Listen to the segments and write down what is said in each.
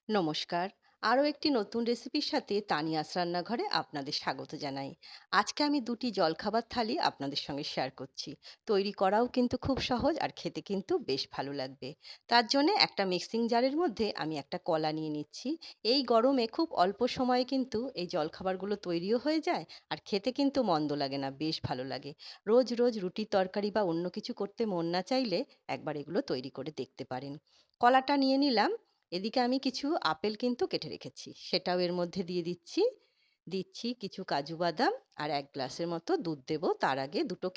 নমস্কার। আরও একটি নতুন রেসিপির সাথে তানিয়াস রান্নাঘরে আপনাদের স্বাগত জানাই। আজকে আমি দুটি জলখাবার থালি আপনাদের সঙ্গে শেয়ার করছি। তৈরি করাও কিন্তু খুব সহজ আর খেতে কিন্তু বেশ ভালো লাগবে। তার জন্যে একটা মিক্সিং জারের মধ্যে আমি একটা কলা নিয়ে নিচ্ছি। এই গরমে খুব অল্প সময়ে কিন্তু এই জলখাবারগুলো তৈরিও হয়ে যায় আর খেতে কিন্তু মন্দ লাগে না, বেশ ভালো লাগে। রোজ রোজ রুটি তরকারি বা অন্য কিছু করতে মন না চাইলে একবার এগুলো তৈরি করে দেখতে পারেন। কলাটা নিয়ে নিলাম। এদিকে আমি কিছু আপেল কিন্তু কেটে রেখেছি, সেটাও এর মধ্যে দিয়ে দিচ্ছি কিছু কাজু বাদাম আর ১ গ্লাসের মতো দুধ দেবো। তার আগে দুটো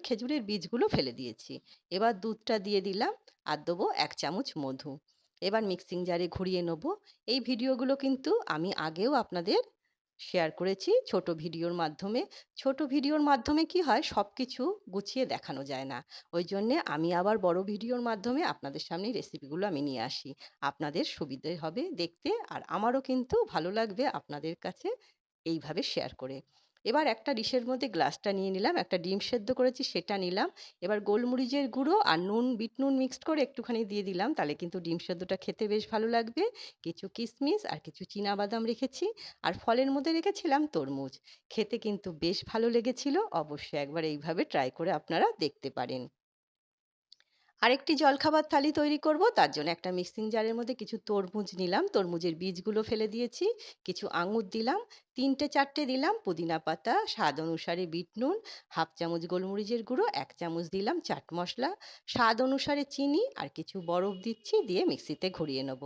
খেজুরের বীজগুলো ফেলে দিয়েছি। এবার দুধটা দিয়ে দিলাম আর দেবো ১ চামচ মধু। এবার মিক্সিং জারে ঘুরিয়ে নেবো। এই ভিডিওগুলো কিন্তু আমি আগেও আপনাদের শেয়ার করেছি ছোট ভিডিওর মাধ্যমে। ছোট ভিডিওর মাধ্যমে কি হয়, সবকিছু গুছিয়ে দেখানো যায় না। ওই জন্যে আমি আবার বড় ভিডিওর মাধ্যমে আপনাদের সামনে এই রেসিপিগুলো আমি নিয়ে আসি। আপনাদের সুবিধে হবে দেখতে আর আমারও কিন্তু ভালো লাগবে আপনাদের কাছে এইভাবে শেয়ার করে। এবার একটা ডিশের মধ্যে গ্লাসটা নিয়ে নিলাম, একটা ডিম সেদ্ধ করেছি সেটা নিলাম। এবার গোলমরিচের গুঁড়ো আর নুন, বিট নুন মিক্সড করে একটুখানি দিয়ে দিলাম, তাহলে কিন্তু ডিম সেদ্ধটা খেতে বেশ ভালো লাগবে। কিছু কিশমিশ আর কিছু চীনা বাদাম রেখেছি আর ফলের মধ্যে রেখেছিলাম তরমুজ। খেতে কিন্তু বেশ ভালো লেগেছিল। অবশ্যই একবার এইভাবে ট্রাই করে আপনারা দেখতে পারেন। আরেকটি জলখাবার থালি তৈরি করব। তার জন্য একটা মিক্সিং জারের মধ্যে কিছু তরমুজ নিলাম, তরমুজের বীজগুলো ফেলে দিয়েছি। কিছু আঙুর দিলাম, ৩টে-৪টে দিলাম পুদিনা পাতা, স্বাদ অনুসারে বিট নুন, ১/২ চামচ গোলমরিচের গুঁড়ো, ১ চামচ দিলাম চাট মশলা, স্বাদ অনুসারে চিনি আর কিছু বরফ দিচ্ছি, দিয়ে মিক্সিতে ঘুরিয়ে নেব।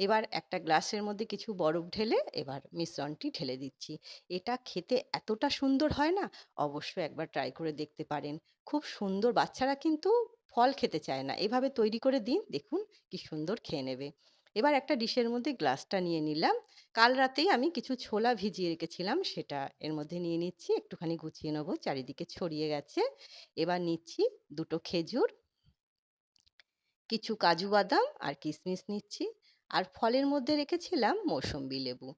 এবার একটা গ্লাসের মধ্যে কিছু বরফ ঢেলে এবার মিশ্রণটি ঢেলে দিচ্ছি। এটা খেতে এতটা সুন্দর হয় না, অবশ্যই একবার ট্রাই করে দেখতে পারেন। খুব সুন্দর, বাচ্চারা কিন্তু ফল খেতে চায় না। এভাবে তৈরি করে দিন, দেখুন কি সুন্দর খেয়ে নেবে। এবার একটা ডিশের মধ্যে গ্লাসটা নিয়ে নিলাম। কাল রাতেই আমি কিছু ছোলা ভিজিয়ে রেখেছিলাম, সেটা এর মধ্যে নিয়ে নিচ্ছি। একটুখানি গুছিয়ে নেবো, চারিদিকে ছড়িয়ে গেছে। এবার নিচ্ছি দুটো খেজুর, কিছু কাজু বাদাম আর কিশমিশ নিচ্ছি। আর ফলের মধ্যে রেখেছিলাম মৌসম্বি লেবু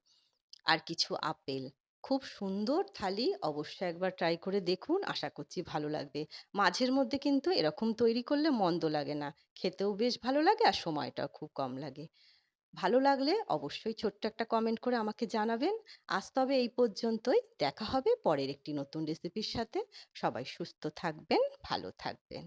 আর কিছু আপেল। খুব সুন্দর থালি, অবশ্যই একবার ট্রাই করে দেখুন। আশা করছি ভালো লাগবে। মাঝের মধ্যে কিন্তু এরকম তৈরি করলে মন্দ লাগে না। খেতেও বেশ ভালো লাগে আর সময়টাও খুব কম লাগে। ভালো লাগলে অবশ্যই ছোট্ট একটা কমেন্ট করে আমাকে জানাবেন। আজ তবে এই পর্যন্তই। দেখা হবে পরের একটি নতুন রেসিপির সাথে। সবাই সুস্থ থাকবেন, ভালো থাকবেন।